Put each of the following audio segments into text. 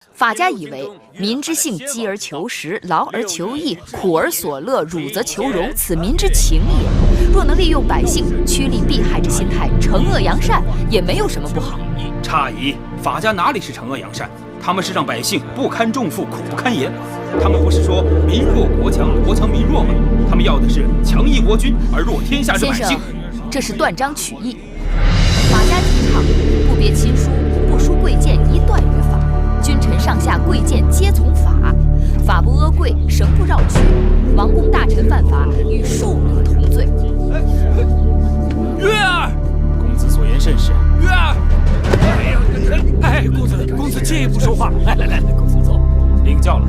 法家以为民之性饥而求食，劳而求逸，苦而所乐，辱则求荣，此民之情也。若能利用百姓趋利避害之心态，惩恶扬善，也没有什么不好。差矣，法家哪里是惩恶扬善？他们是让百姓不堪重负，苦不堪言。他们不是说民弱国强，国强民弱吗？他们要的是强义国君而弱天下之百姓。先生，这是断章取义。法家提倡不别亲疏，不疏贵贱，一断于法。君臣上下贵贱皆从法，法不阿贵，绳不绕曲。王公大臣犯法，与庶民同罪。月儿，公子所言甚是。月儿，哎，公子借一步说话。来，公子坐。领教了。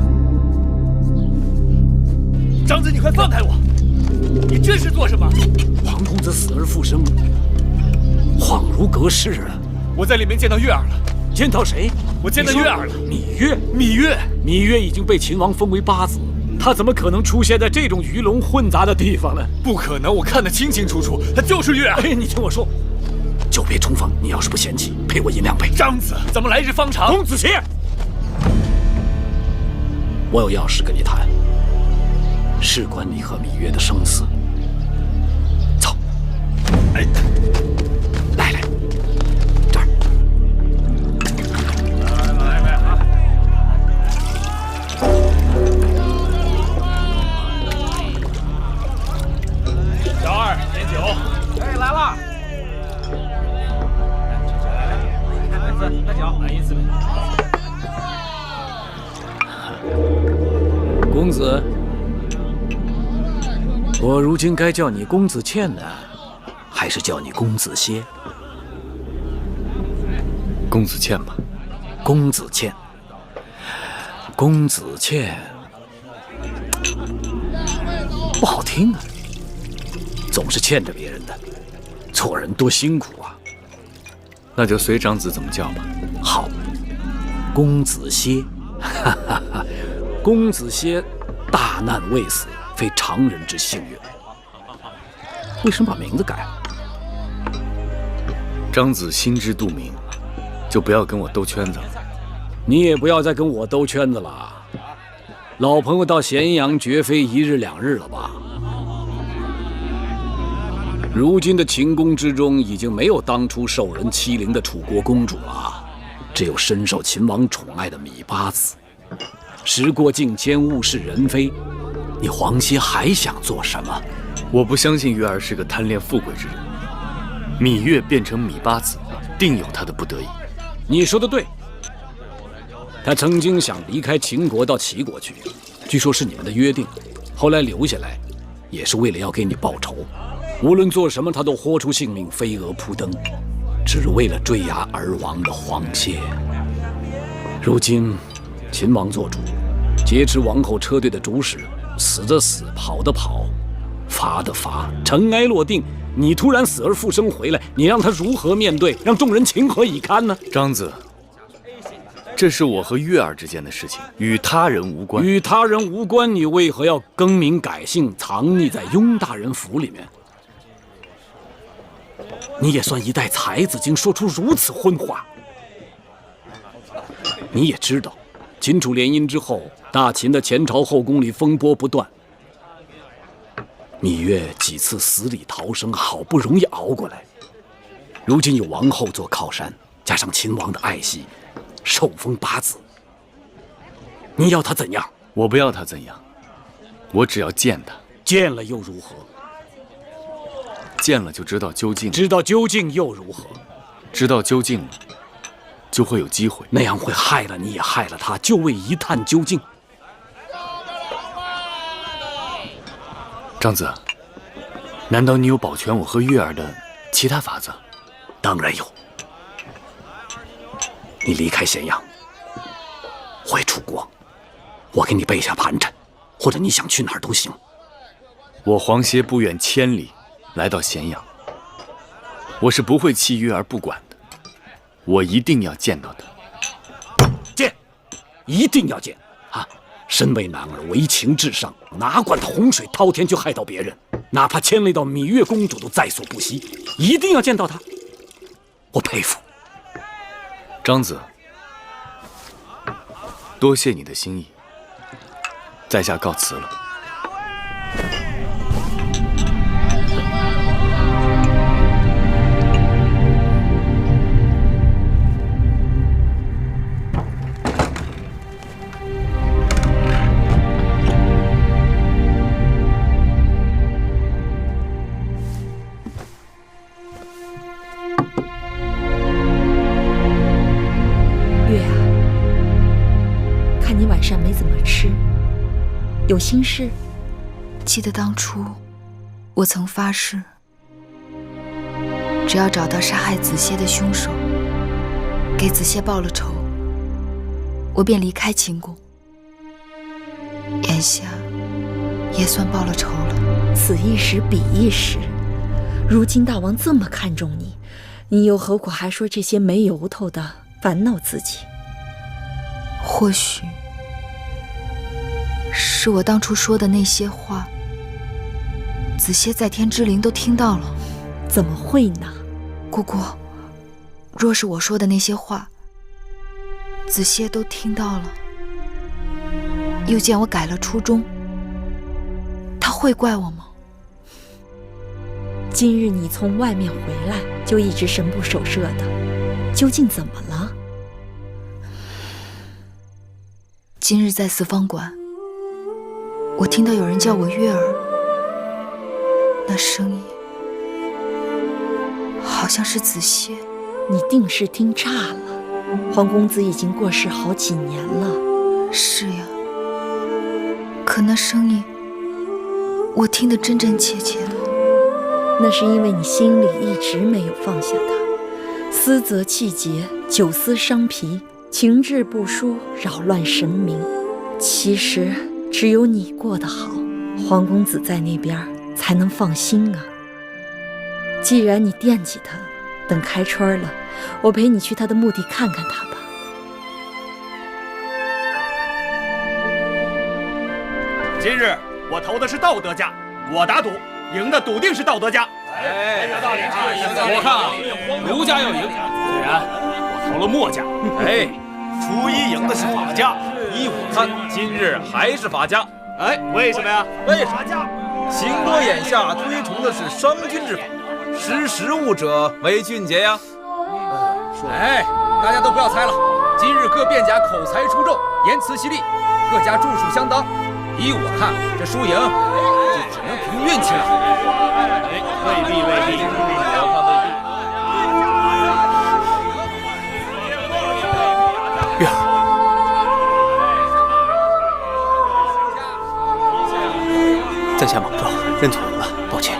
张子，你快放开我！你这是做什么？皇公子死而复生，恍如隔世啊！我在里面见到月儿了。见到谁？我见到月儿了。芈月已经被秦王封为八子，他怎么可能出现在这种鱼龙混杂的地方呢？不可能，我看得清清楚楚，他就是月儿。哎，你听我说，久别重逢，你要是不嫌弃，陪我饮2杯。张子，怎么来日方长？公子歇！我有要事跟你谈，事关你和芈月的生死。走。哎，来，这儿。来啊！小二，点酒。哎，来了。来酒，来一次呗。公子，我如今该叫你公子倩呢，还是叫你公子歇？公子倩吧。公子倩，公子倩，不好听啊，总是欠着别人的，做人多辛苦啊。那就随长子怎么叫吧。好，公子歇，哈哈哈，公子歇，大难未死，非常人之幸也。为什么把名字改？长子心知肚明，就不要跟我兜圈子了。你也不要再跟我兜圈子了。老朋友到咸阳，绝非1日2日了吧？如今的秦宫之中，已经没有当初受人欺凌的楚国公主了，只有深受秦王宠爱的芈八子。时过境迁，物是人非，你黄歇还想做什么？我不相信月儿是个贪恋富贵之人。芈月变成芈八子，定有她的不得已。你说的对，他曾经想离开秦国到齐国去，据说是你们的约定，后来留下来，也是为了要给你报仇。无论做什么，他都豁出性命，飞蛾扑灯，只为了坠崖而亡的黄歇。如今，秦王做主，劫持王后车队的主使，死的死，跑的跑，罚的罚，尘埃落定。你突然死而复生回来，你让他如何面对，让众人情何以堪呢？张子，这是我和月儿之间的事情，与他人无关。与他人无关，你为何要更名改姓，藏匿在雍大人府里面？你也算一代才子，竟说出如此荤话。你也知道，秦楚联姻之后，大秦的前朝后宫里风波不断。芈月几次死里逃生，好不容易熬过来，如今有王后做靠山，加上秦王的爱惜，受封八子。你要他怎样？我不要他怎样，我只要见他。见了又如何？见了就知道究竟。知道究竟又如何？知道究竟了，就会有机会。那样会害了你，也害了他，就为一探究竟。张子，难道你有保全我和月儿的其他法子？当然有。你离开咸阳，回楚国，我给你备下盘缠，或者你想去哪儿都行。我黄歇不远千里来到咸阳，我是不会弃月儿不管的，我一定要见到他。见，一定要见啊！身为男儿，为情至上，哪管他洪水滔天就害到别人，哪怕牵累到芈月公主都在所不惜，一定要见到他。我佩服。张子，多谢你的心意，在下告辞了。有心事？记得当初，我曾发誓，只要找到杀害子歇的凶手，给子歇报了仇，我便离开秦国。眼下也算报了仇了。此一时彼一时，如今大王这么看重你，你又何苦还说这些没由头的烦恼自己？或许是我当初说的那些话，子歇在天之灵都听到了。怎么会呢？姑姑，若是我说的那些话，子歇都听到了，又见我改了初衷，他会怪我吗？今日你从外面回来，就一直神不守舍的，究竟怎么了？今日在四方馆，我听到有人叫我月儿，那声音好像是子歇。你定是听岔了，皇公子已经过世好几年了。是呀，可那声音我听得真真切切的。那是因为你心里一直没有放下他，思则气结，久思伤脾，情志不舒，扰乱神明。其实只有你过得好，皇公子在那边才能放心啊。既然你惦记他，等开春了，我陪你去他的墓地看看他吧。今日我投的是道德家，我打赌赢的笃定是道德家。哎，有道理啊！我看啊，儒家要赢。虽然我投了墨家，哎，初一赢的是法家，依我看，今日还是法家。哎，为什么呀？为什么？秦国眼下推崇的是商君之法，识时务者为俊杰呀。哎，大家都不要猜了，今日各辩家口才出众，言辞犀利，各家著述相当。依我看，这输赢就只能凭运气了。未必，我看未必。月儿，在下莽撞，认错人了，抱歉。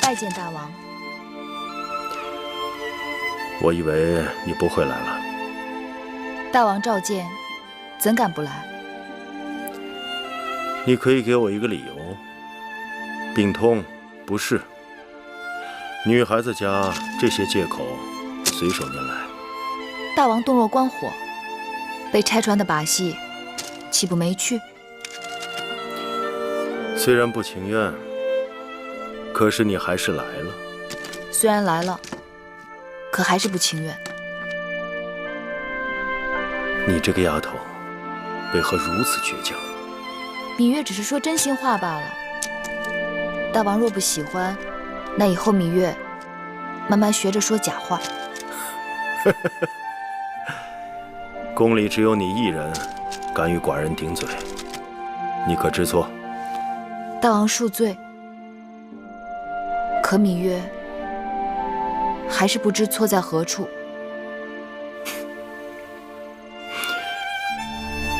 拜见大王。我以为你不会来了。大王召见，怎敢不来？你可以给我一个理由。病痛、不适，女孩子家这些借口随手拈来。大王洞若观火，被拆穿的把戏，岂不没趣？虽然不情愿，可是你还是来了。虽然来了，可还是不情愿。你这个丫头，为何如此倔强？芈月只是说真心话罢了。大王若不喜欢，那以后芈月慢慢学着说假话。宫里只有你一人敢与寡人顶嘴，你可知错？大王恕罪。可芈月还是不知错在何处。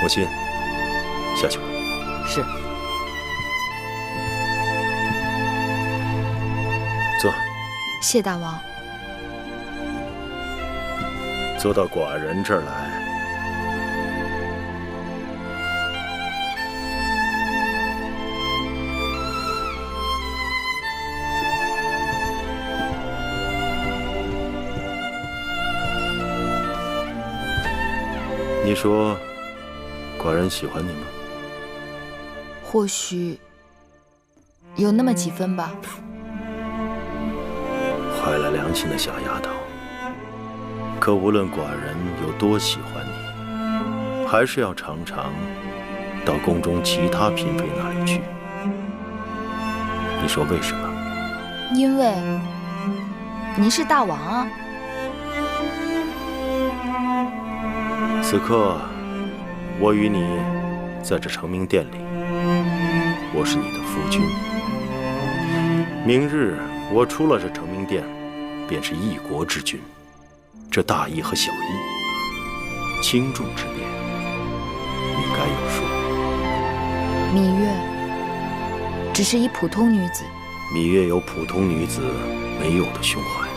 母亲，下去吧。是。坐。谢大王。坐到寡人这儿来。你说，寡人喜欢你吗？或许有那么几分吧。坏了良心的小丫头。可无论寡人有多喜欢你，还是要常常到宫中其他嫔妃那里去。你说为什么？因为您是大王啊。此刻，我与你在这承明殿里，我是你的夫君。明日我出了这承明殿，便是一国之君。这大义和小义、轻重之别，你该有数。芈月只是一普通女子。芈月有普通女子没有的胸怀。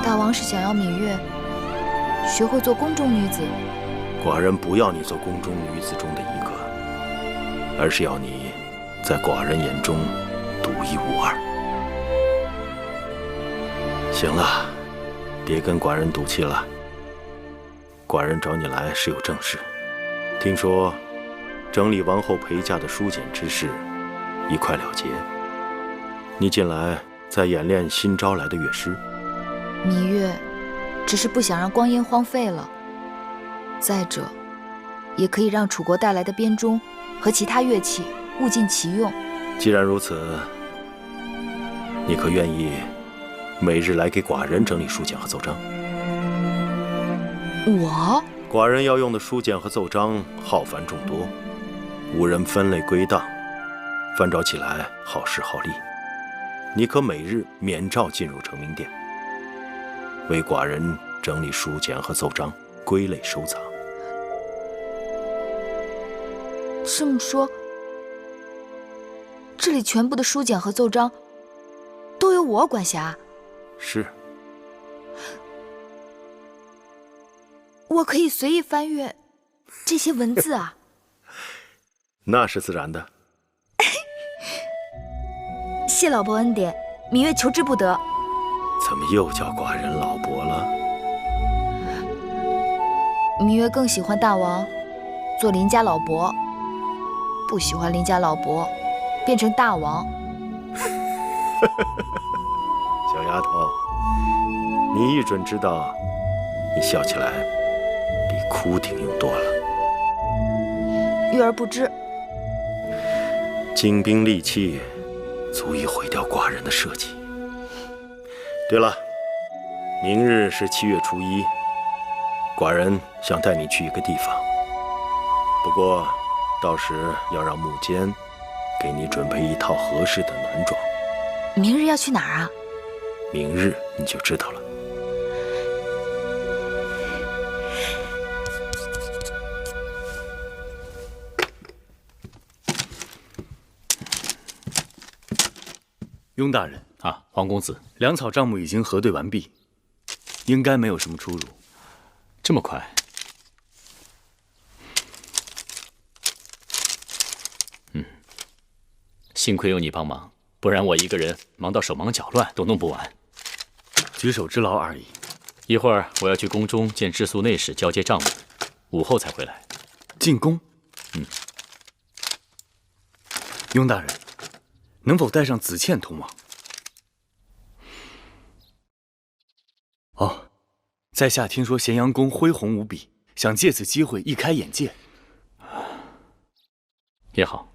大王是想要芈月学会做宫中女子？寡人不要你做宫中女子中的一个，而是要你在寡人眼中独一无二。行了，别跟寡人赌气了。寡人找你来是有正事，听说整理王后陪嫁的书简之事已快了结，你近来在演练新招来的乐师。芈月只是不想让光阴荒废了，再者，也可以让楚国带来的编钟和其他乐器物尽其用。既然如此，你可愿意每日来给寡人整理书简和奏章？我？寡人要用的书简和奏章浩繁众多，无人分类归档，翻找起来耗时耗力。你可每日免召进入承明殿，为寡人整理书简和奏章，归类收藏。这么说，这里全部的书简和奏章都由我管辖？是。我可以随意翻阅这些文字啊？那是自然的。谢老伯恩典，芈月求之不得。怎么又叫寡人老伯了？芈月更喜欢大王做邻家老伯，不喜欢邻家老伯变成大王。小丫头，你一准知道，你笑起来比哭顶用多了。月儿不知。精兵利器足以毁掉寡人的社稷。对了，明日是7月初1，寡人想带你去一个地方，不过到时要让木间给你准备一套合适的暖装。明日要去哪儿啊？明日你就知道了。雍大人啊，黄公子，粮草账目已经核对完毕，应该没有什么出入。这么快？幸亏有你帮忙，不然我一个人忙到手忙脚乱，都弄不完。举手之劳而已。一会儿我要去宫中见治粟内史交接账目，午后才回来。进宫？雍大人，能否带上子倩同往？哦，在下听说咸阳宫恢宏无比，想借此机会一开眼界。也好，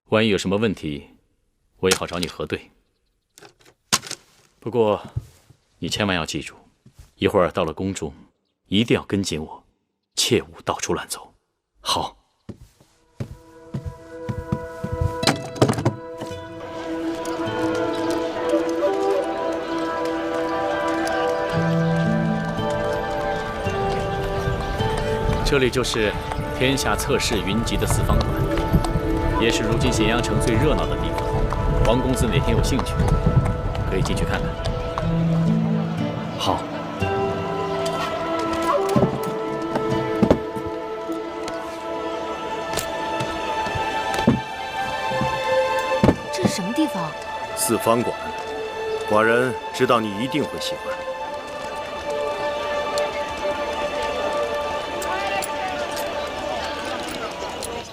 万一有什么问题，我也好找你核对。不过，你千万要记住，一会儿到了宫中，一定要跟紧我，切勿到处乱走。好。这里就是天下侧室云集的四方馆，也是如今咸阳城最热闹的地方。王公子哪天有兴趣，可以进去看看。好。这是什么地方？四方馆，寡人知道你一定会喜欢。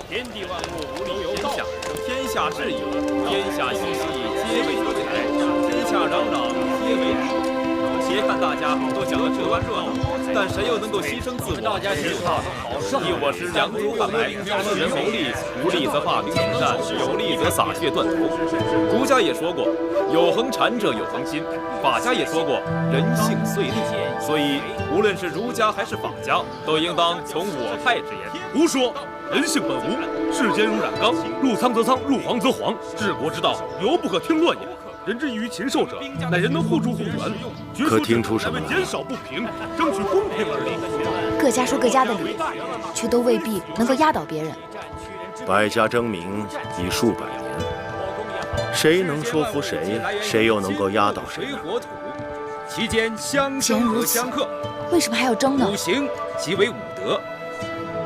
天地万物无理天下，天下下治矣。天下熙熙，皆为德才；天下攘攘，皆为利。别看大家都讲得这般热闹，但谁又能够牺牲自我？大家是你我是两种看来，使人谋利，无利则发兵行善，有利则洒血断头。儒家也说过，有恒禅者有恒心；法家也说过，人性遂利。所以，无论是儒家还是法家，都应当从我派之言。胡说！人性本无，世间如染缸，入仓则仓，入黄则黄。治国之道，犹不可听乱也。人之异于禽兽者，乃人能互助互援。可听出什么？减少不平，争取公平而立。各家说各家的理，却都未必能够压倒别人。百家争鸣已数百年，谁能说服谁，谁又能够压倒谁呢？其间相生和相克，为什么还要争呢？五行即为五德，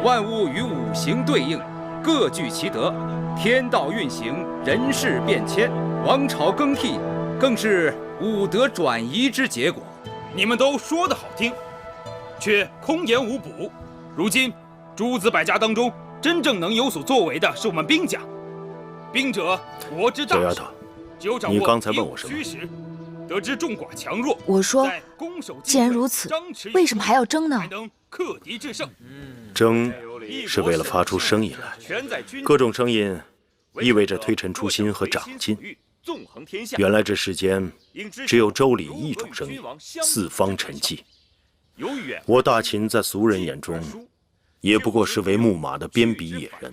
万物与五行对应，各具其德。天道运行，人事变迁，王朝更替，更是五德转移之结果。你们都说得好听，却空言无补。如今诸子百家当中，真正能有所作为的是我们兵家。兵者，国之大事。只有掌握你刚才问我什么？得知众寡强弱。我说，既然如此，为什么还要争呢？能克敌制胜。争是为了发出声音来，各种声音意味着推陈出新和长进。原来这世间只有周礼一种声音，四方陈气。我大秦在俗人眼中，也不过是为木马的边鄙野人。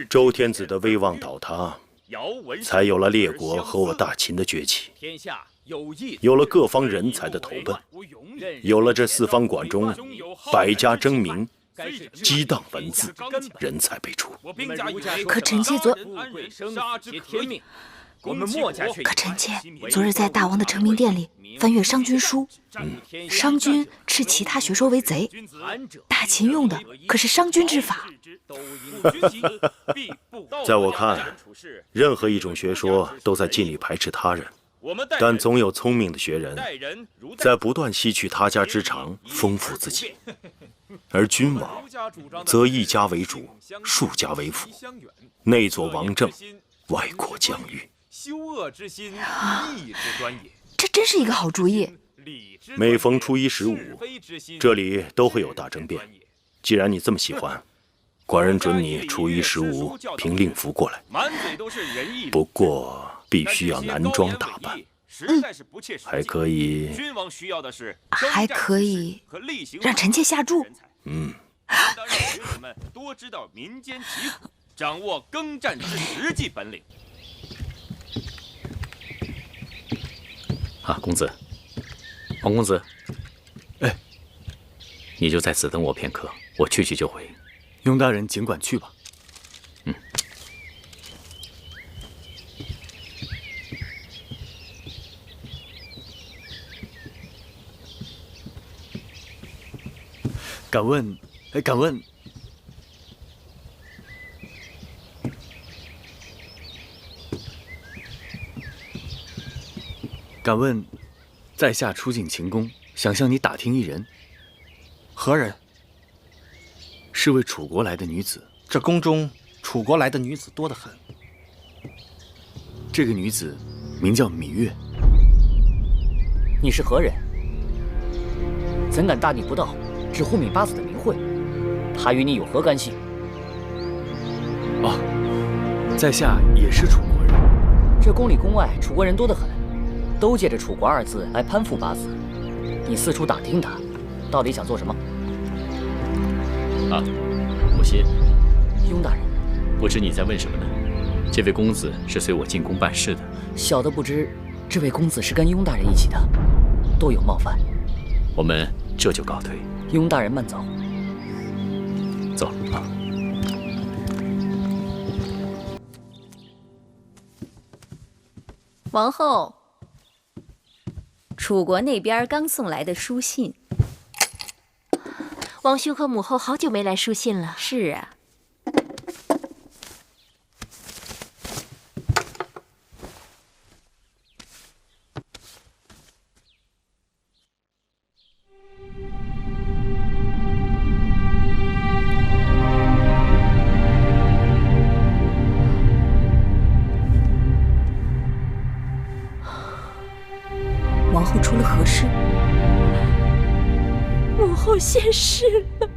周天子的威望倒塌，才有了列国和我大秦的崛起，有了各方人才的投奔，有了这四方馆中百家争鸣，激荡文字，人才辈出。可臣妾昨日在大王的成名殿里翻阅商君书，商君斥其他学说为贼，大秦用的可是商君之法。在我看，任何一种学说都在尽力排斥他人，但总有聪明的学人在不断吸取他家之长，丰富自己。而君王则一家为主，数家为辅，内佐王政，外扩疆域。这真是一个好主意。每逢初一15，这里都会有大争辩。既然你这么喜欢，寡人准你初一15凭令符过来。不过必须要男装打扮。还可以让臣妾下注。多知道民间疾苦，掌握耕战之实际本领。啊，公子，黄公子，哎，你就在此等我片刻，我去就回。雍大人尽管去吧。敢问，敢问，在下初进秦宫，想向你打听一人。何人？是位楚国来的女子。这宫中楚国来的女子多得很。这个女子名叫芈月。你是何人？怎敢大逆不道？直呼芈八子的名讳，他与你有何干系？在下也是楚国人。这宫里宫外楚国人多得很，都借着楚国二字来攀附八子。你四处打听他，到底想做什么？啊，母亲。雍大人，不知你在问什么呢？这位公子是随我进宫办事的。小的不知，这位公子是跟雍大人一起的，多有冒犯。我们这就告退。雍大人慢走。走啊。王后，楚国那边刚送来的书信。王兄和母后好久没来书信了。是啊。后出了何事？母后现世了。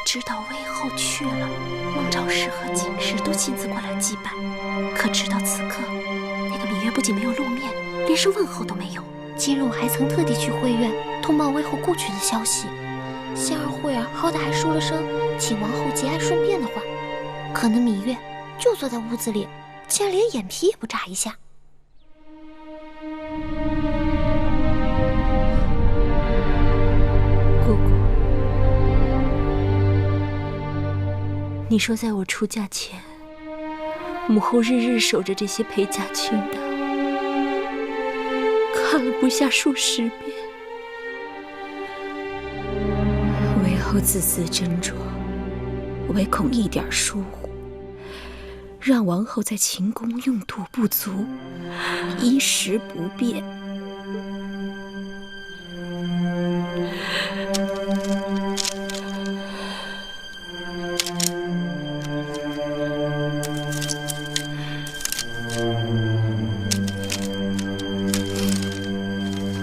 知道魏后去了，孟昭氏和景氏都亲自过来祭拜。可直到此刻，那个芈月不仅没有露面，连声问候都没有。今日我还曾特地去会院通报魏后故去的消息。仙儿慧儿好歹还说了声请王后节哀顺变的话，可那芈月就坐在屋子里，竟然连眼皮也不眨一下。姑姑，你说在我出嫁前，母后日日守着这些陪嫁裙的，看了不下数十遍。魏后字字斟酌，唯恐一点疏忽，让王后在秦宫用度不足，衣食不便。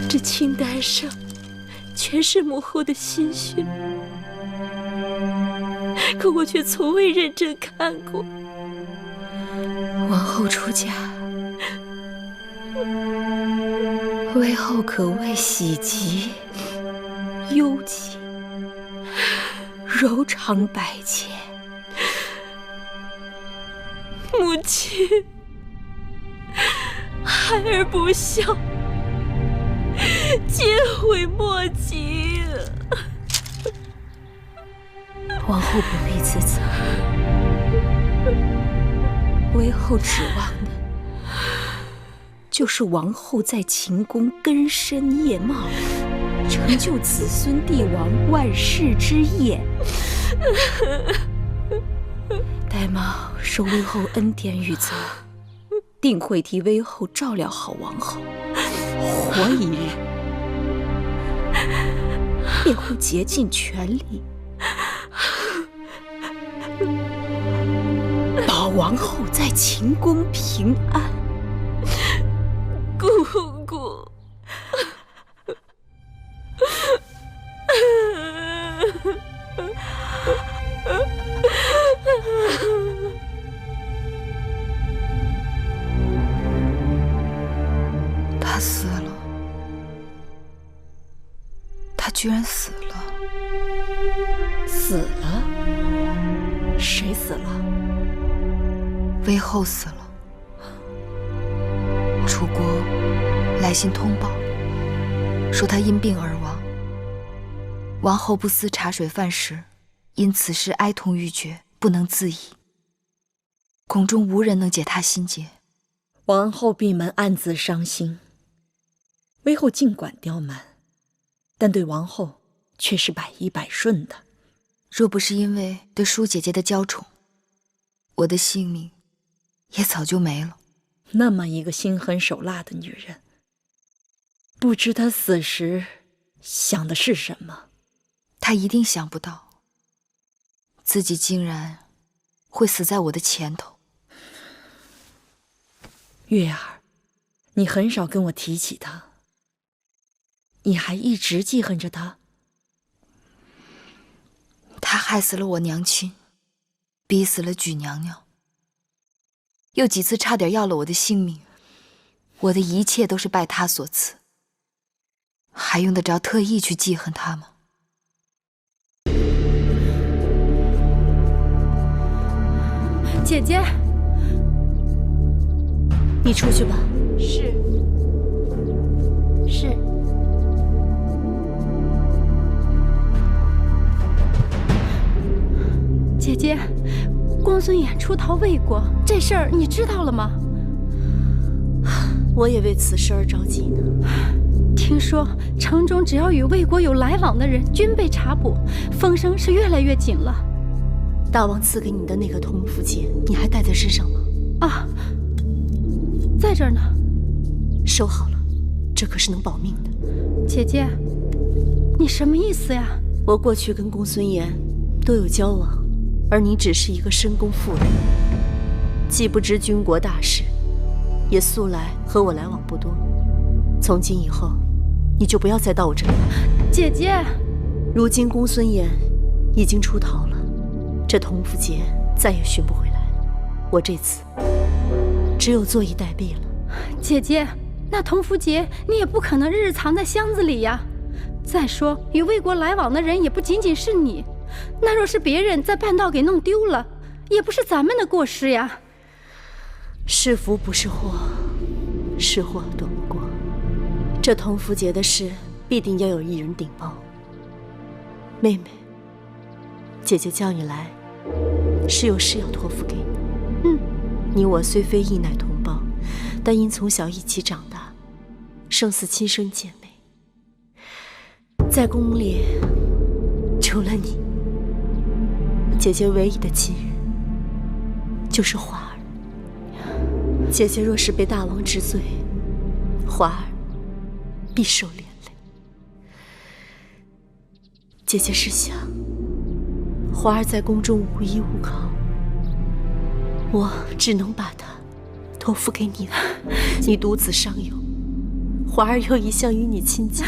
这清单上全是母后的心血，可我却从未认真看过。王后出嫁，魏后可谓喜极忧戚，柔肠百结。母亲，孩儿不孝，皆悔莫及。王后不必自责，魏后指望的就是王后在秦宫根深叶茂，成就子孙帝王万世之业。戴瑁受魏后恩典与责，定会替魏后照料好王后，活一日便会竭尽全力保王后在秦宫平安。姑姑，他死了，他居然死了。死了？谁死了？魏后死了。楚国来信通报，说他因病而亡。王后不思茶水饭食，因此事哀痛欲绝，不能自已。宫中无人能解他心结。王后闭门暗自伤心，魏后尽管刁蛮，但对王后却是百依百顺的。若不是因为对舒姐姐的娇宠，我的性命也早就没了。那么一个心狠手辣的女人，不知她死时想的是什么？她一定想不到，自己竟然会死在我的前头。月儿，你很少跟我提起她，你还一直记恨着他？他害死了我娘亲，逼死了举娘娘，又几次差点要了我的性命。我的一切都是拜他所赐，还用得着特意去记恨他吗？姐姐，你出去吧。是。姐姐，公孙衍出逃魏国，这事儿你知道了吗？我也为此事而着急呢。听说城中只要与魏国有来往的人，均被查捕，风声是越来越紧了。大王赐给你的那个铜符节，你还带在身上吗？啊，在这儿呢。收好了，这可是能保命的。姐姐，你什么意思呀？我过去跟公孙衍都有交往，而你只是一个深宫妇人，既不知军国大事，也素来和我来往不多。从今以后，你就不要再到我这里来。姐姐，如今公孙衍已经出逃了，这铜符节再也寻不回来了。我这次只有坐以待毙了。姐姐，那铜符节你也不可能日日藏在箱子里呀。再说，与魏国来往的人也不仅仅是你，那若是别人在半道给弄丢了，也不是咱们的过失呀。是福不是祸，是祸躲不过。这铜符节的事，必定要有一人顶包。妹妹，姐姐叫你来，是有事要托付给你。你我虽非异乃同胞，但因从小一起长大，胜似亲生姐妹。在宫里，除了你，姐姐唯一的亲人就是华儿。姐姐若是被大王治罪，华儿必受连累。姐姐是想，华儿在宫中无依无靠，我只能把她托付给你了。你独子尚有，华儿又一向与你亲近。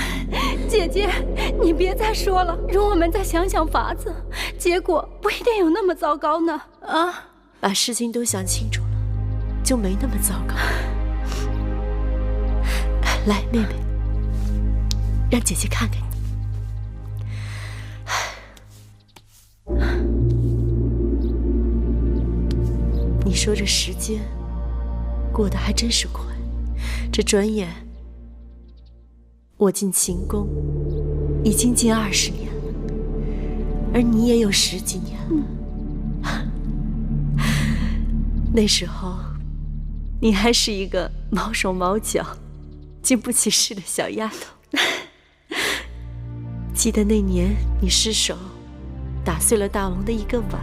姐姐，你别再说了，容我们再想想法子，结果不一定有那么糟糕呢。啊，把事情都想清楚了，就没那么糟糕。来，妹妹，让姐姐看看你。你说这时间过得还真是快，这转眼我进秦宫已经近20年了，而你也有10几年了。那时候你还是一个毛手毛脚、经不起事的小丫头。记得那年你失手打碎了大王的一个碗，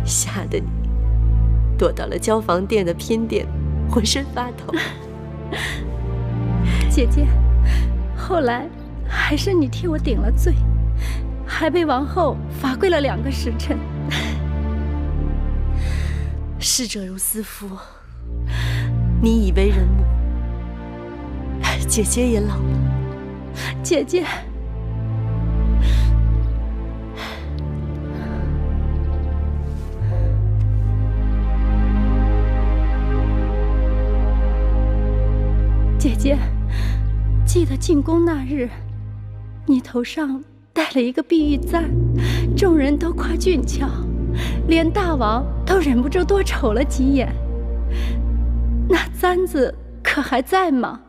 吓得你躲到了交房殿的偏殿，浑身发抖。姐姐，后来还是你替我顶了罪，还被王后罚跪了2个时辰。逝者如斯夫，你已为人母，姐姐也老了。姐姐，姐姐，记得进宫那日，你头上戴了一个碧玉簪，众人都夸俊俏，连大王都忍不住多瞅了几眼。那簪子可还在吗？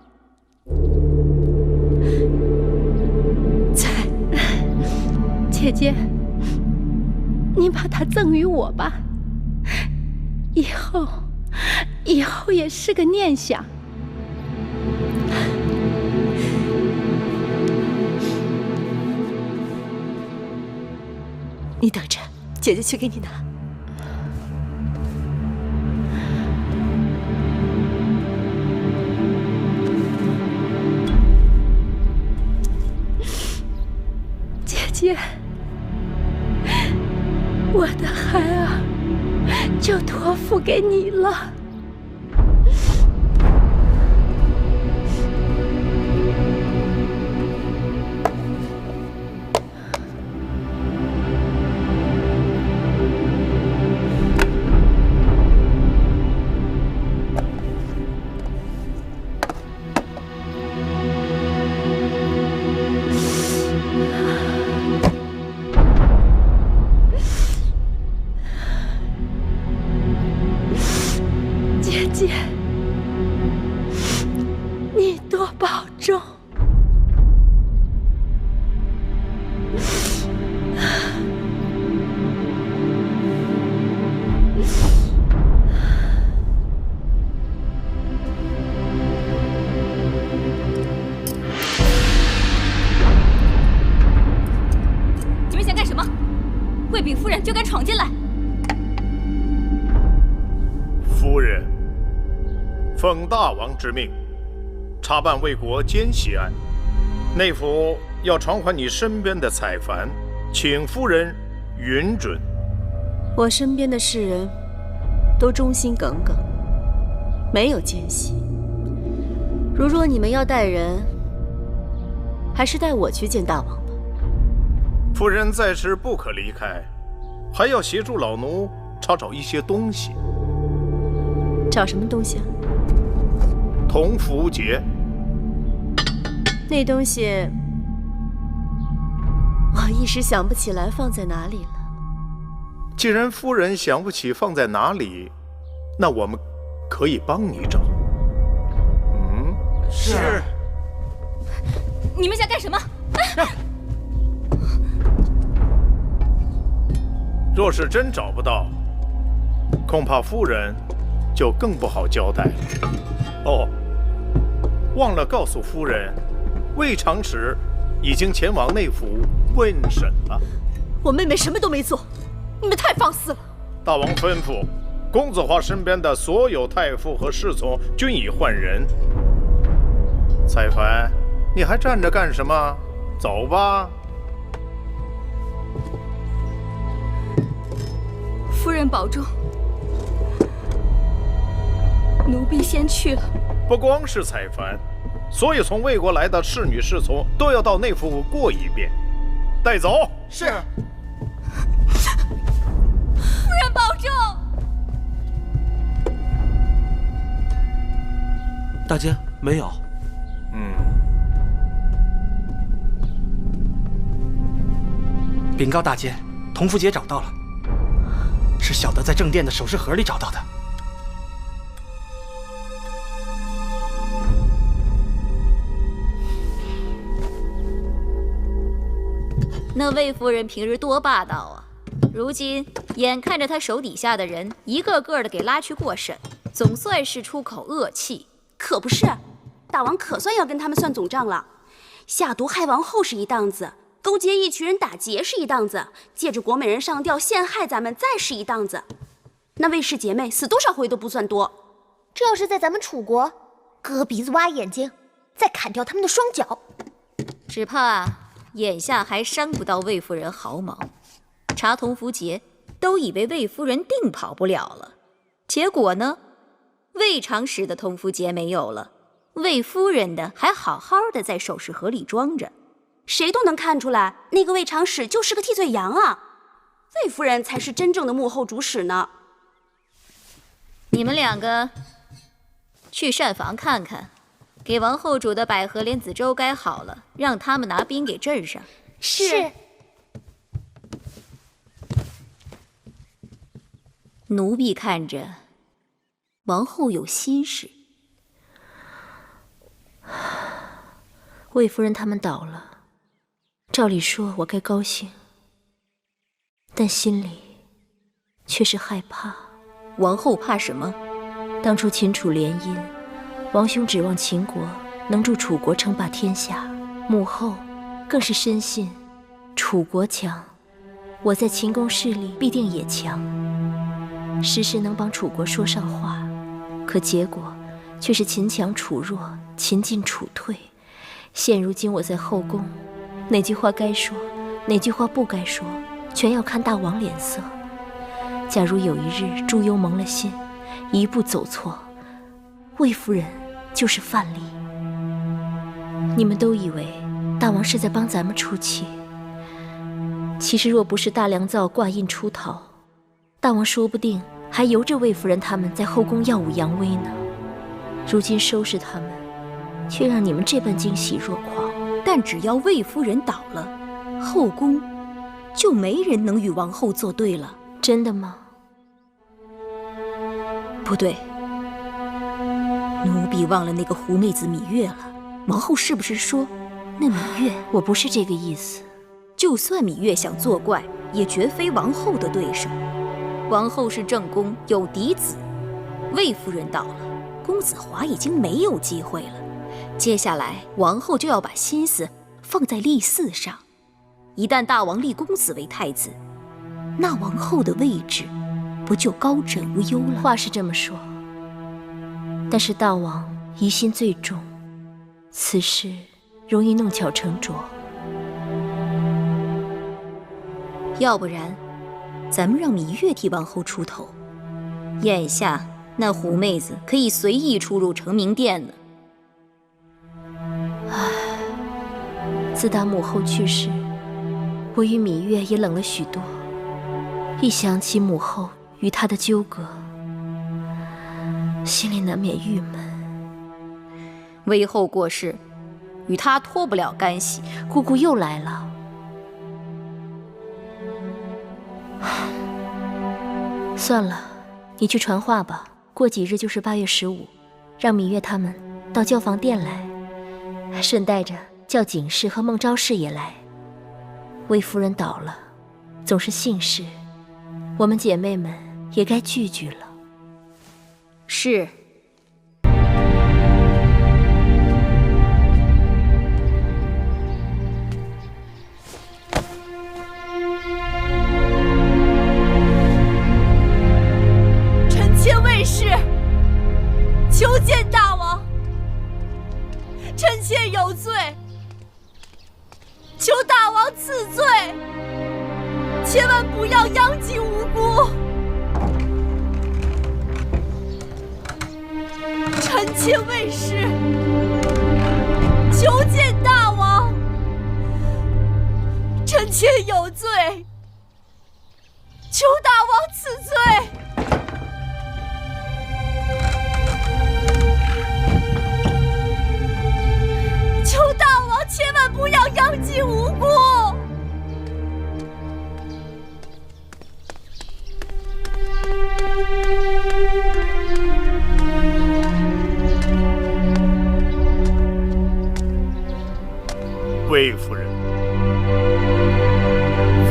在。姐姐，你把它赠予我吧，以后也是个念想。你等着，姐姐去给你拿。姐姐，我的孩儿就托付给你了。保重。你们想干什么？卫禀夫人就敢闯进来！夫人，奉大王之命，查办魏国奸细案，内府要传唤你身边的采凡，请夫人允准。我身边的士人都忠心耿耿，没有奸细。如若你们要带人，还是带我去见大王吧。夫人在时不可离开，还要协助老奴找一些东西。找什么东西啊？铜符节。那东西我一时想不起来放在哪里了。既然夫人想不起放在哪里，那我们可以帮你找。是。你们想干什么？若是真找不到，恐怕夫人就更不好交代了。哦，忘了告诉夫人，魏长史已经前往内府问审了。我妹妹什么都没做，你们太放肆了。大王吩咐，公子华身边的所有太傅和侍从均已换人。采凡，你还站着干什么？走吧。夫人保重，奴婢先去了。不光是采凡，所有从魏国来的侍女侍从都要到内府过一遍，带走。是。夫人保重。大姐，没有。禀告大姐，铜符节找到了，是小的在正殿的首饰盒里找到的。那魏夫人平日多霸道啊！如今眼看着她手底下的人一个个的给拉去过审，总算是出口恶气。可不是，大王可算要跟他们算总账了。下毒害王后是一档子，勾结一群人打劫是一档子，借着国美人上吊陷害咱们再是一档子。那魏氏姐妹死多少回都不算多。这要是在咱们楚国，割鼻子挖眼睛，再砍掉他们的双脚，只怕眼下还伤不到魏夫人毫毛。查铜符节都以为魏夫人定跑不了了，结果呢，魏长史的铜符节没有了，魏夫人的还好好的在首饰盒里装着。谁都能看出来，那个魏长史就是个替罪羊啊！魏夫人才是真正的幕后主使呢。你们两个去膳房看看，给王后煮的百合莲子粥该好了，让他们拿兵给镇上。是。奴婢看着，王后有心事。魏夫人他们倒了，照理说我该高兴，但心里却是害怕。王后怕什么？当初秦楚联姻，王兄指望秦国能助楚国称霸天下，母后更是深信楚国强，我在秦宫势力必定也强，时时能帮楚国说上话。可结果却是秦强楚弱，秦进楚退。现如今我在后宫，哪句话该说，哪句话不该说，全要看大王脸色。假如有一日朱由蒙了心，一步走错，魏夫人就是范例。你们都以为大王是在帮咱们出气，其实若不是大良造挂印出逃，大王说不定还由着魏夫人他们在后宫耀武扬威呢。如今收拾他们，却让你们这般惊喜若狂。但只要魏夫人倒了，后宫就没人能与王后作对了。真的吗？不对，奴婢忘了那个狐妹子芈月了。王后是不是说，那芈月？我不是这个意思。就算芈月想作怪，也绝非王后的对手。王后是正宫，有嫡子，魏夫人倒了，公子华已经没有机会了。接下来，王后就要把心思放在立嗣上。一旦大王立公子为太子，那王后的位置不就高枕无忧了？话是这么说，但是大王疑心最重，此事容易弄巧成拙。要不然，咱们让芈月替王后出头。眼下那狐妹子可以随意出入成明殿呢。唉，自打母后去世，我与芈月也冷了许多。一想起母后与她的纠葛，心里难免郁闷。魏后过世，与她脱不了干系。姑姑又来了。算了，你去传话吧。过几日就是8月15，让芈月他们到教坊殿来，顺带着叫景氏和孟昭氏也来。魏夫人倒了，总是幸事，我们姐妹们也该聚聚了。是。卫士，求见大王。臣妾有罪，求大王赐罪，千万不要殃及无辜。臣妾卫士，求见大王。臣妾有罪，求大王赐罪。求大王千万不要殃及无辜！魏夫人，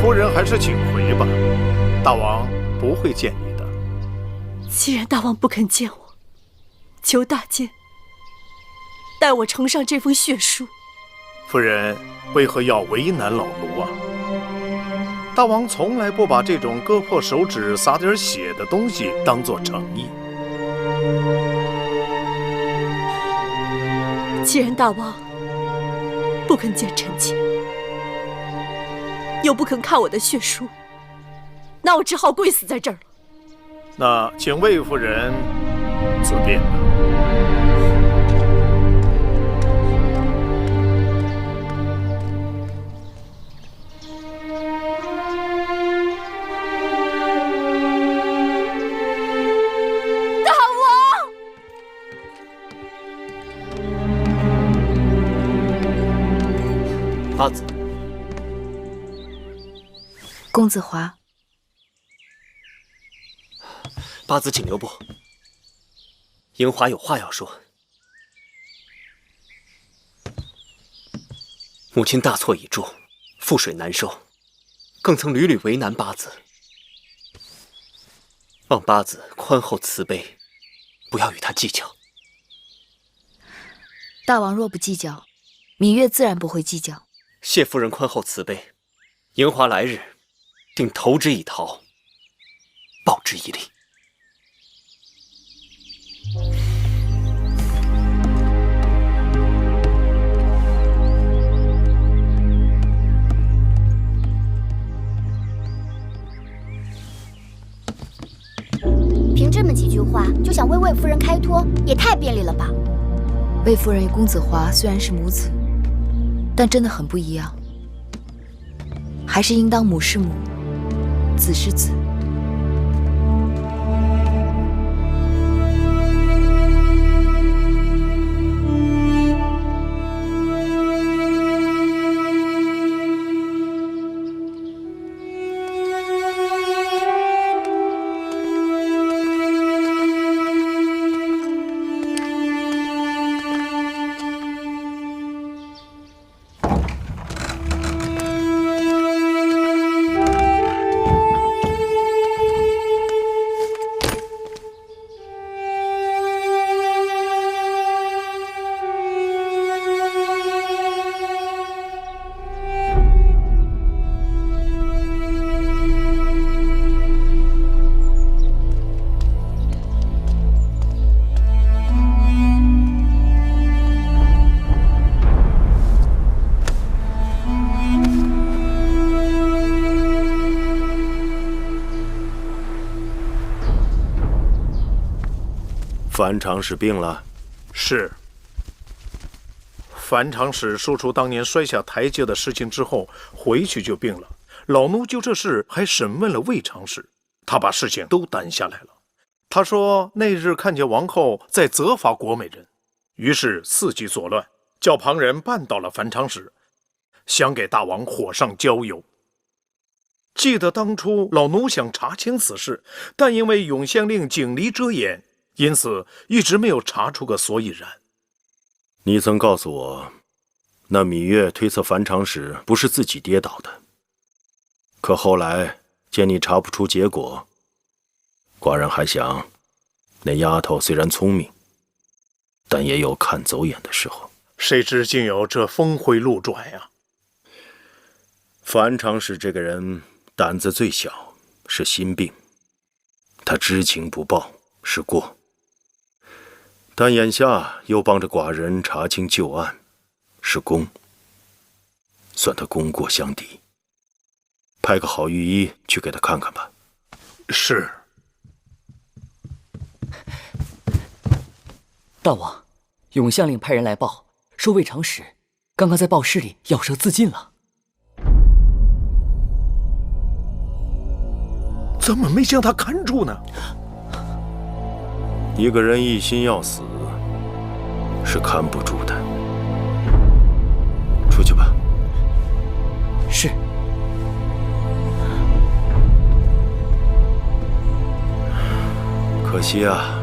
夫人还是请回吧，大王不会见你的。既然大王不肯见我，求大监代我呈上这封血书。夫人为何要为难老奴啊？大王从来不把这种割破手指洒点血的东西当作诚意。既然大王不肯见臣妾，又不肯看我的血书，那我只好跪死在这儿了。那请魏夫人自便吧。八子，公子华，八子请留步。樱花有话要说。母亲大错已著，覆水难收，更曾屡屡为难八子，望八子宽厚慈悲，不要与他计较。大王若不计较，芈月自然不会计较。谢夫人宽厚慈悲，樱花来日定投之以桃，报之以李。凭这么几句话就想为魏夫人开脱，也太便利了吧？魏夫人与公子华虽然是母子，但真的很不一样，还是应当母是母，子是子。樊长史病了。是。樊长史说出当年摔下台阶的事情之后，回去就病了。老奴就这事还审问了魏长史，他把事情都担下来了。他说那日看见王后在责罚国美人，于是伺机作乱，叫旁人绊倒了樊长史，想给大王火上浇油。记得当初老奴想查清此事，但因为永相令警离遮掩，因此一直没有查出个所以然。你曾告诉我，那芈月推测樊长史不是自己跌倒的，可后来见你查不出结果，寡人还想，那丫头虽然聪明，但也有看走眼的时候。谁知竟有这峰回路转呀！樊长史这个人胆子最小，是心病，他知情不报是过，但眼下又帮着寡人查清旧案，是功，算他功过相抵。派个好御医去给他看看吧。是。大王，永相令派人来报，说魏长史刚刚在报室里咬舌自尽了。怎么没将他看住呢？一个人一心要死，是看不住的。出去吧。是。可惜啊，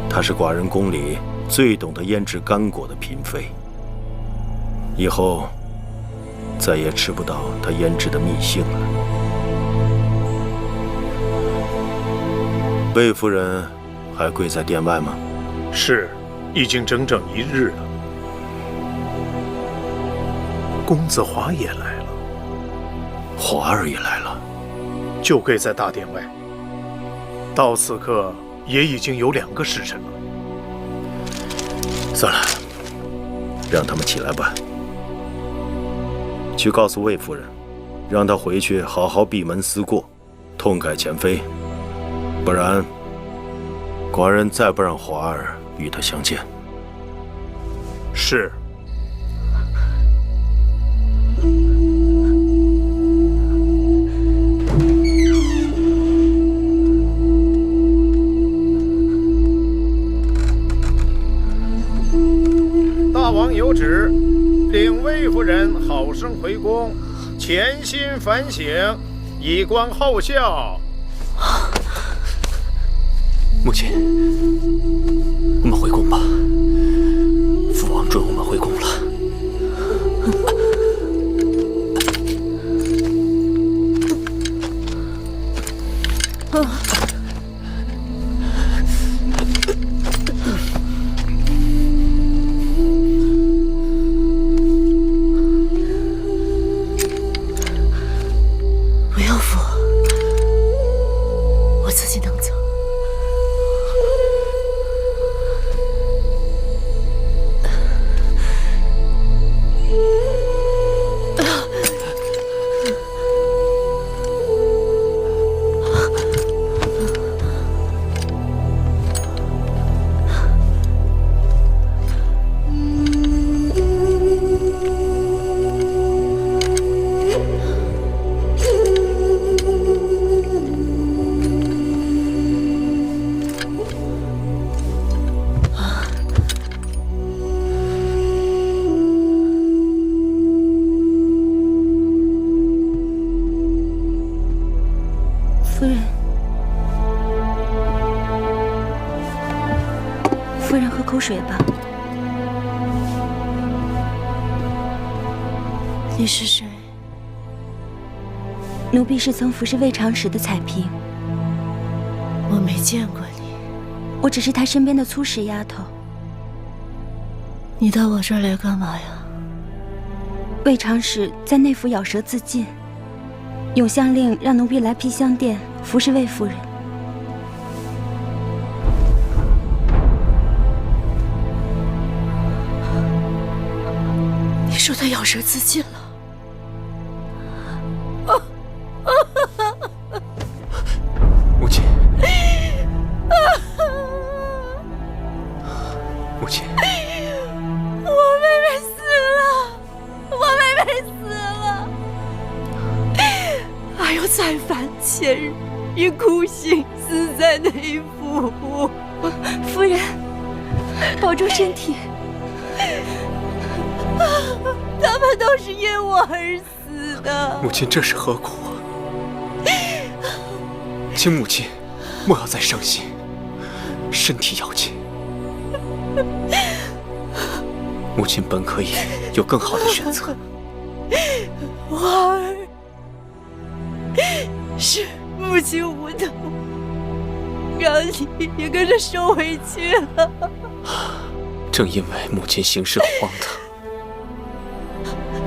她是寡人宫里最懂得腌制干果的嫔妃，以后再也吃不到她腌制的蜜杏了。魏夫人还跪在殿外吗？是，已经整整1日了。公子华也来了。华儿也来了，就跪在大殿外。到此刻也已经有2个时辰了。算了，让他们起来吧。去告诉魏夫人，让她回去好好闭门思过，痛改前非。不然，寡人再不让华儿与他相见。是。大王有旨，令魏夫人好生回宫，潜心反省，以观后效。母亲，我们回宫吧。父王准我们回宫了。不要父，我自己能走。夫人喝口水吧。你是谁？奴婢是曾服侍魏长史的彩萍。我没见过你。我只是他身边的粗使丫头。你到我这儿来干嘛呀？魏长史在内府咬舌自尽，永相令让奴婢来披香殿服侍魏夫人。你说他咬舌自尽了？母亲，母亲，我妹妹死了，我妹妹死了。还有才凡前日因哭醒死在内府。夫人，保重身体。他们都是因我而死的。母亲这是何苦？请母亲莫要再伤心，身体要紧。母亲本可以有更好的选择。花儿，是母亲无能，让你也跟着受委屈了。正因为母亲行事荒唐，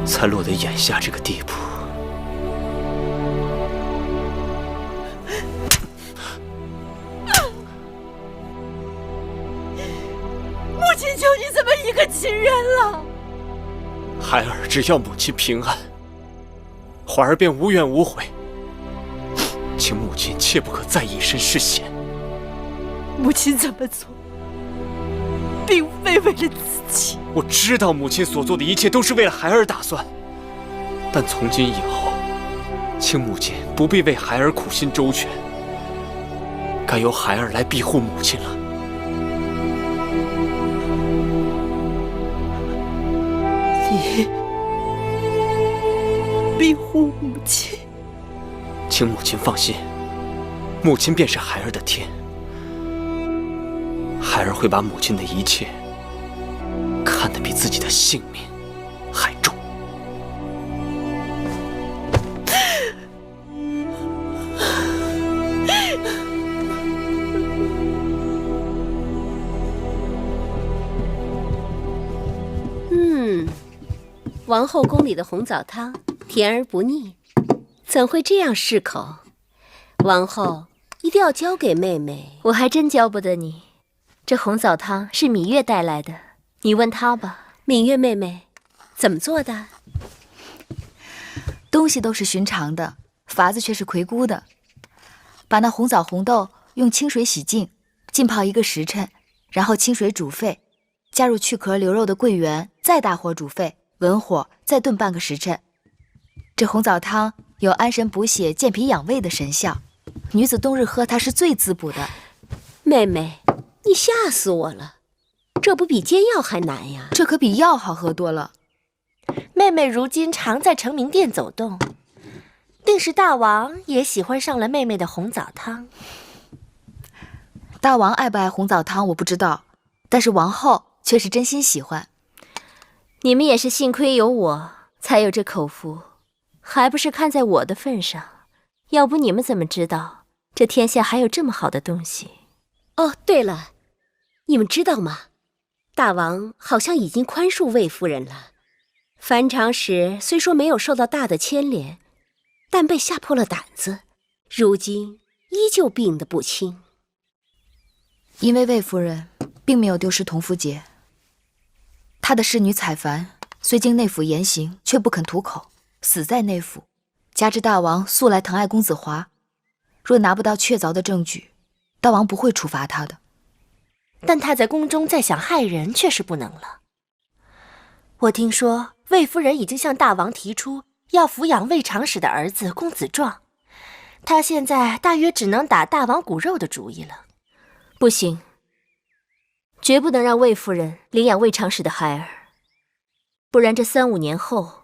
才落得眼下这个地步。母亲就你这么一个亲人了。孩儿只要母亲平安，怀儿便无怨无悔。请母亲切不可再以身试险。母亲这么做，并非为了自己。我知道母亲所做的一切都是为了孩儿打算，但从今以后，请母亲不必为孩儿苦心周全，该由孩儿来庇护母亲了。你庇护母亲？请母亲放心，母亲便是孩儿的天。孩儿会把母亲的一切看得比自己的性命还重。王后宫里的红枣汤甜而不腻，怎会这样适口？王后一定要交给妹妹。我还真教不得你。这红枣汤是芈月带来的，你问她吧。芈月妹妹，怎么做的？东西都是寻常的，法子却是魁梧的。把那红枣红豆用清水洗净，浸泡1个时辰，然后清水煮沸，加入去壳留肉的桂圆，再大火煮沸，文火再炖半个时辰。这红枣汤有安神补血、健脾养胃的神效，女子冬日喝它是最滋补的。妹妹，你吓死我了，这不比煎药还难呀？这可比药好喝多了。妹妹如今常在成明殿走动，定是大王也喜欢上了妹妹的红枣汤。大王爱不爱红枣汤我不知道，但是王后却是真心喜欢。你们也是幸亏有我，才有这口福，还不是看在我的份上。要不你们怎么知道这天下还有这么好的东西？哦，对了，你们知道吗？大王好像已经宽恕魏夫人了。樊长时虽说没有受到大的牵连，但被吓破了胆子，如今依旧病得不轻。因为魏夫人并没有丢失同福节，她的侍女采凡虽经内府严刑，却不肯吐口，死在内府。加之大王素来疼爱公子华，若拿不到确凿的证据，大王不会处罚他的。但他在宫中再想害人，却是不能了。我听说魏夫人已经向大王提出要抚养魏长史的儿子公子壮，他现在大约只能打大王骨肉的主意了。不行，绝不能让魏夫人领养魏长史的孩儿，不然这3、5年后，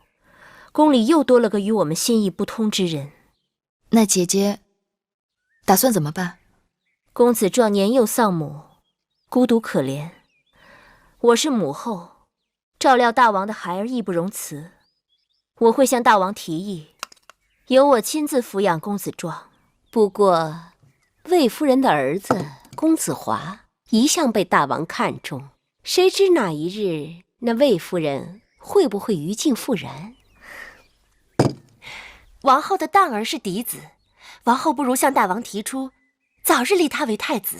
宫里又多了个与我们心意不通之人。那姐姐打算怎么办？公子壮年幼丧母，孤独可怜。我是母后，照料大王的孩儿义不容辞。我会向大王提议，由我亲自抚养公子壮。不过，魏夫人的儿子公子华一向被大王看重，谁知哪一日那魏夫人会不会于禁复燃？王后的当儿是嫡子，王后不如向大王提出，早日立他为太子。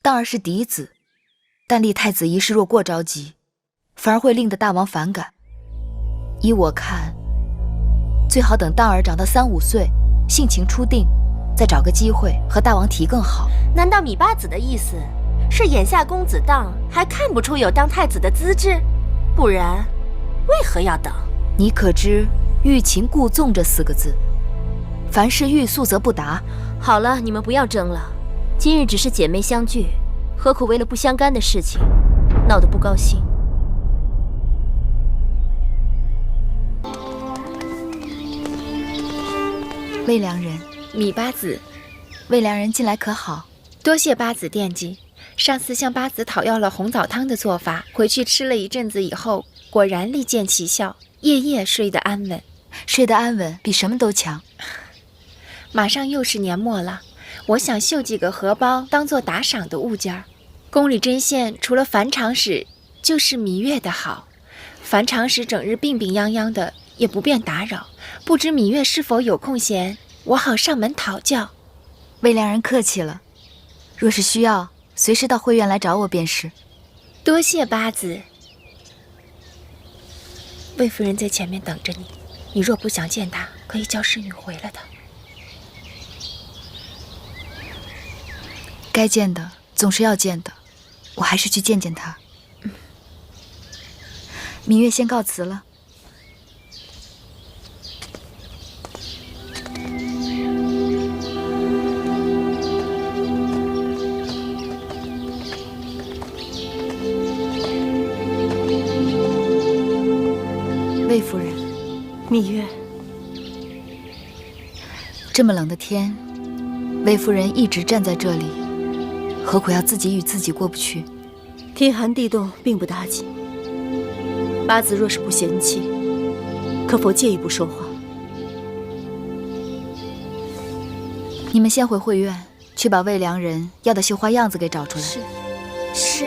当儿是嫡子，但立太子一事若过着急，反而会令得大王反感。依我看，最好等当儿长到3、5岁，性情初定，再找个机会和大王提更好。难道芈八子的意思是眼下公子当还看不出有当太子的资质？不然，为何要等？你可知“欲擒故纵”这4个字？凡事欲速则不达。好了，你们不要争了。今日只是姐妹相聚，何苦为了不相干的事情闹得不高兴？魏良人，米八子，魏良人近来可好？多谢八子惦记。上次向八子讨要了红枣汤的做法，回去吃了一阵子以后，果然立见奇效，夜夜睡得安稳。睡得安稳比什么都强。马上又是年末了，我想绣几个荷包当做打赏的物件儿。宫里针线除了樊长史，就是芈月的好。樊长史整日病病殃殃的，也不便打扰。不知芈月是否有空闲，我好上门讨教。魏良人客气了，若是需要，随时到会院来找我便是。多谢八子。魏夫人在前面等着你，你若不想见她，可以叫侍女回了她。该见的总是要见的，我还是去见见她。芈月先告辞了。魏夫人，芈月，这么冷的天，魏夫人一直站在这里，何苦要自己与自己过不去？天寒地冻，并不打紧。八子若是不嫌弃，可否借一步说话？你们先回会院，去把魏良人要的绣花样子给找出来。是。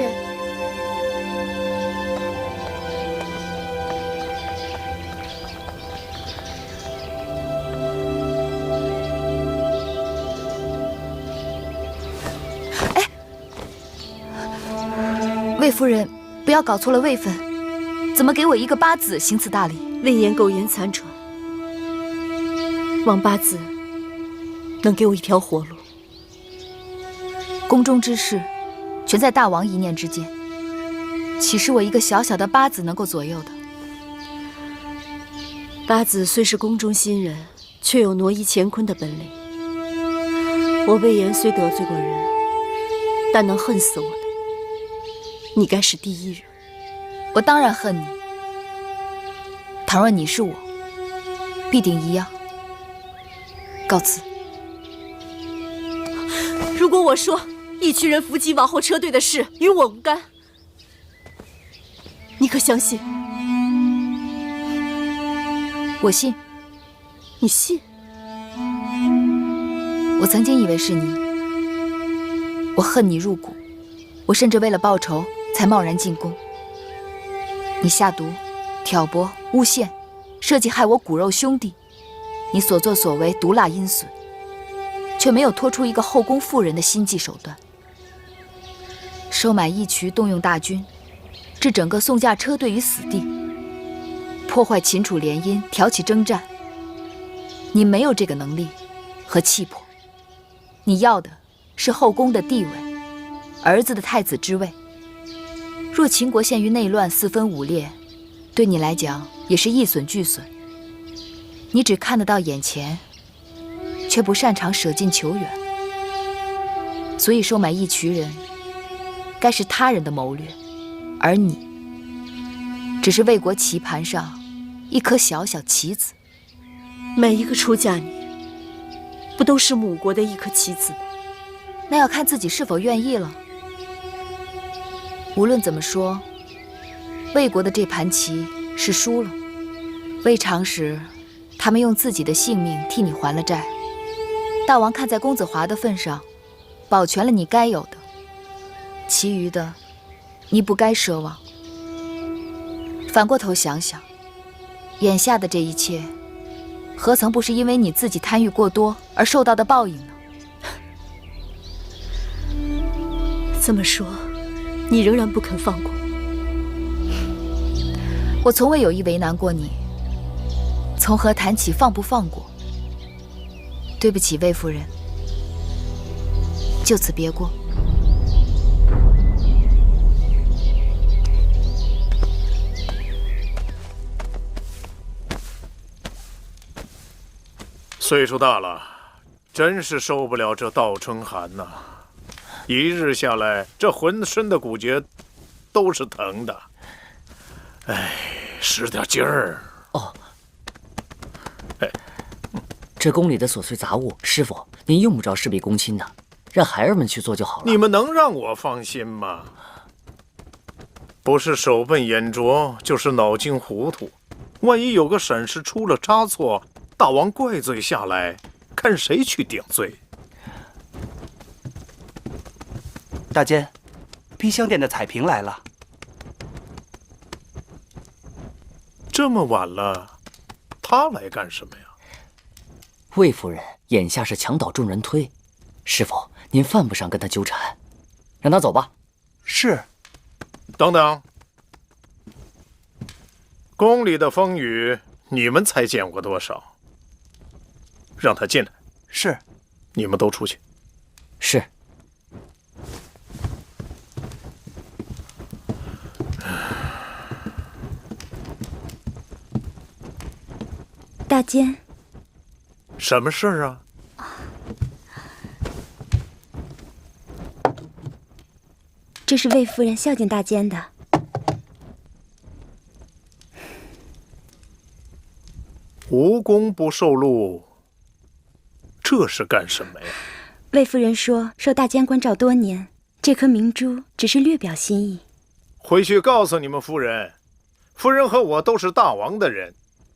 魏夫人，不要搞错了位分，怎么给我一个八子行此大礼？另言苟延残喘，望八子能给我一条活路。宫中之事，全在大王一念之间，岂是我一个小小的八子能够左右的？八子虽是宫中新人，却有挪移乾坤的本领。我魏延虽得罪过人，但能恨死我的，你该是第一人。我当然恨你。倘若你是我，必定一样。告辞。如果我说一群人伏击王后车队的事与我无干，你可相信？我信。你信？我曾经以为是你，我恨你入骨，我甚至为了报仇才贸然进宫。你下毒、挑拨、诬陷，设计害我骨肉兄弟，你所作所为毒辣阴损，却没有拖出一个后宫妇人的心计手段。收买义渠，动用大军，置整个宋驾车队于死地，破坏秦楚联姻，挑起征战。你没有这个能力和气魄，你要的是后宫的地位，儿子的太子之位。若秦国陷于内乱，四分五裂，对你来讲也是一损俱损。你只看得到眼前，却不擅长舍近求远，所以收买义渠人，该是他人的谋略，而你只是魏国棋盘上一颗小小棋子。每一个出嫁女，不都是母国的一颗棋子吗？那要看自己是否愿意了。无论怎么说，魏国的这盘棋是输了。魏长史他们用自己的性命替你还了债，大王看在公子华的份上，保全了你该有的，其余的你不该奢望。反过头想想，眼下的这一切，何曾不是因为你自己贪欲过多而受到的报应呢？这么说，你仍然不肯放过我从未有意为难过你，从何谈起放不放过？对不起，魏夫人，就此别过。岁数大了，真是受不了这倒春寒呐！一日下来，这浑身的骨节都是疼的。哎，使点劲儿。哦。这宫里的琐碎杂物，师傅您用不着事必躬亲的，让孩儿们去做就好了。你们能让我放心吗？不是手笨眼拙，就是脑筋糊涂。万一有个闪失出了差错，大王怪罪下来，看谁去顶罪。大监，冰香殿的彩屏来了。这么晚了，他来干什么呀？魏夫人眼下是墙倒众人推，师傅您犯不上跟他纠缠，让他走吧。是。等等，宫里的风雨，你们才见过多少？让他进来。是。你们都出去。是。大监，什么事儿啊？这是魏夫人孝敬大监的。无功不受禄，这是干什么呀？魏夫人说，受大监关照多年，这颗明珠只是略表心意。回去告诉你们夫人，夫人和我都是大王的人，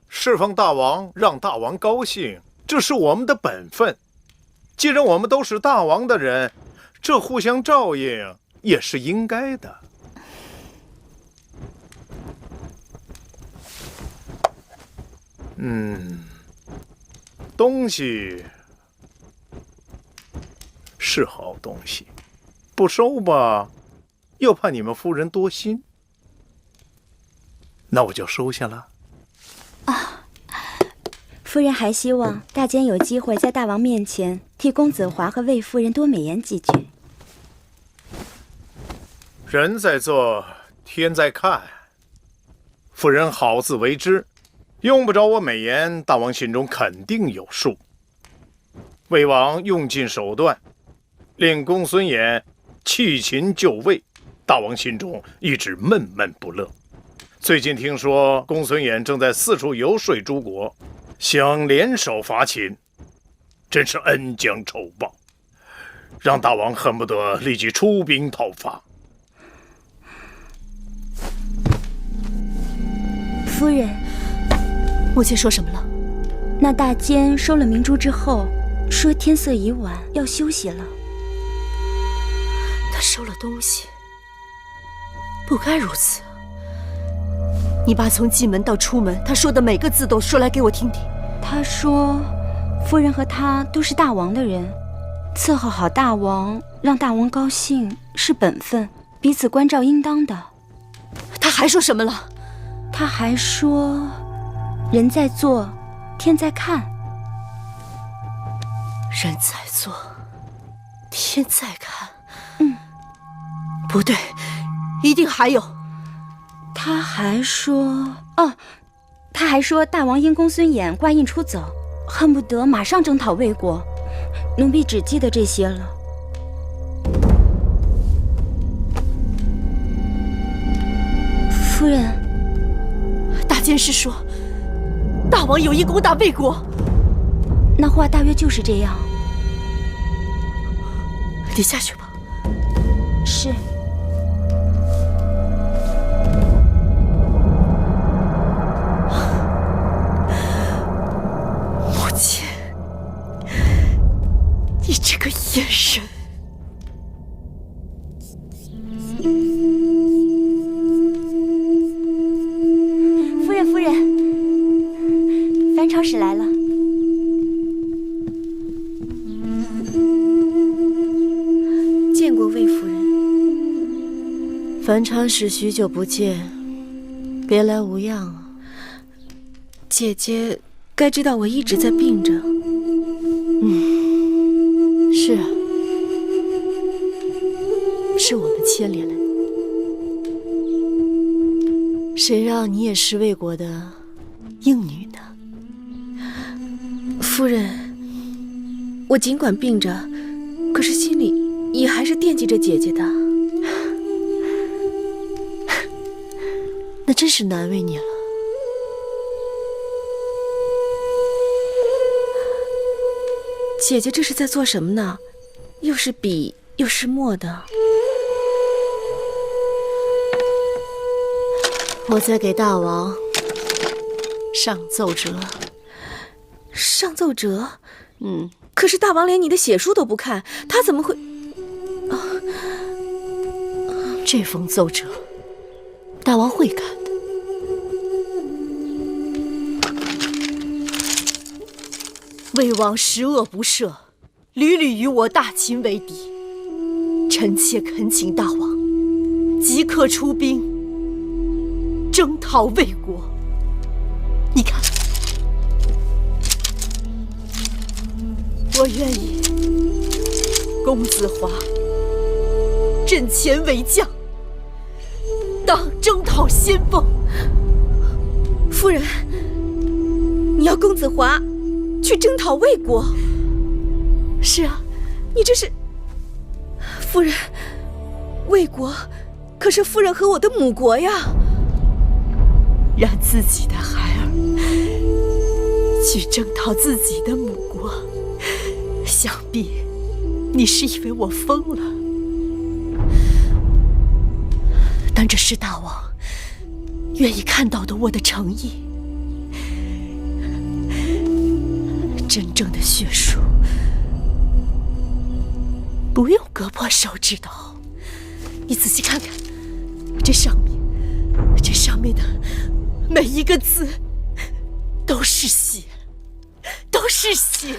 侍奉大王，让大王高兴，这是我们的本分。既然我们都是大王的人，这互相照应也是应该的。东西是好东西，不收吧，又怕你们夫人多心，那我就收下了。夫人还希望大监有机会在大王面前替公子华和魏夫人多美言几句。人在做，天在看。夫人好自为之，用不着我美言，大王心中肯定有数。魏王用尽手段，令公孙衍弃秦就魏，大王心中一直闷闷不乐。最近听说公孙衍正在四处游说诸国，想联手伐秦，真是恩将仇报，让大王恨不得立即出兵讨伐。夫人，母亲说什么了？那大监收了明珠之后，说天色已晚，要休息了。他收了东西，不该如此。你爸从进门到出门，他说的每个字都说来给我听听。他说，夫人和他都是大王的人，伺候好大王，让大王高兴是本分，彼此关照应当的。他还说什么了？他还说，人在做，天在看。人在做，天在看。不对，一定还有。他还说，他还说大王因公孙衍挂印出走，恨不得马上征讨魏国。奴婢只记得这些了。夫人，大监是说，大王有意攻打魏国。那话大约就是这样。你下去吧。是。母亲，你这个眼神。夫人，樊朝使来了。见过魏夫人。樊长使许久不见，别来无恙啊。姐姐该知道我一直在病着。是啊，是我们牵连了你。谁让你也是魏国的应女呢？夫人。我尽管病着，可是心里也还是惦记着姐姐的。那真是难为你了。姐姐这是在做什么呢？又是笔又是墨的。我在给大王上奏折。上奏折？可是大王连你的写书都不看，他怎么会？这封奏折，大王会看的。魏王十恶不赦，屡屡与我大秦为敌。臣妾恳请大王即刻出兵，征讨魏国。你看，我愿意公子华阵前为将，当征讨先锋。夫人，你要公子华去征讨魏国？是啊，你这是……夫人，魏国可是夫人和我的母国呀。让自己的孩儿去征讨自己的母国，想必你是以为我疯了。但这是大王愿意看到的我的诚意。真正的血书不用割破手指头，你仔细看看，这上面的每一个字都是血，都是血。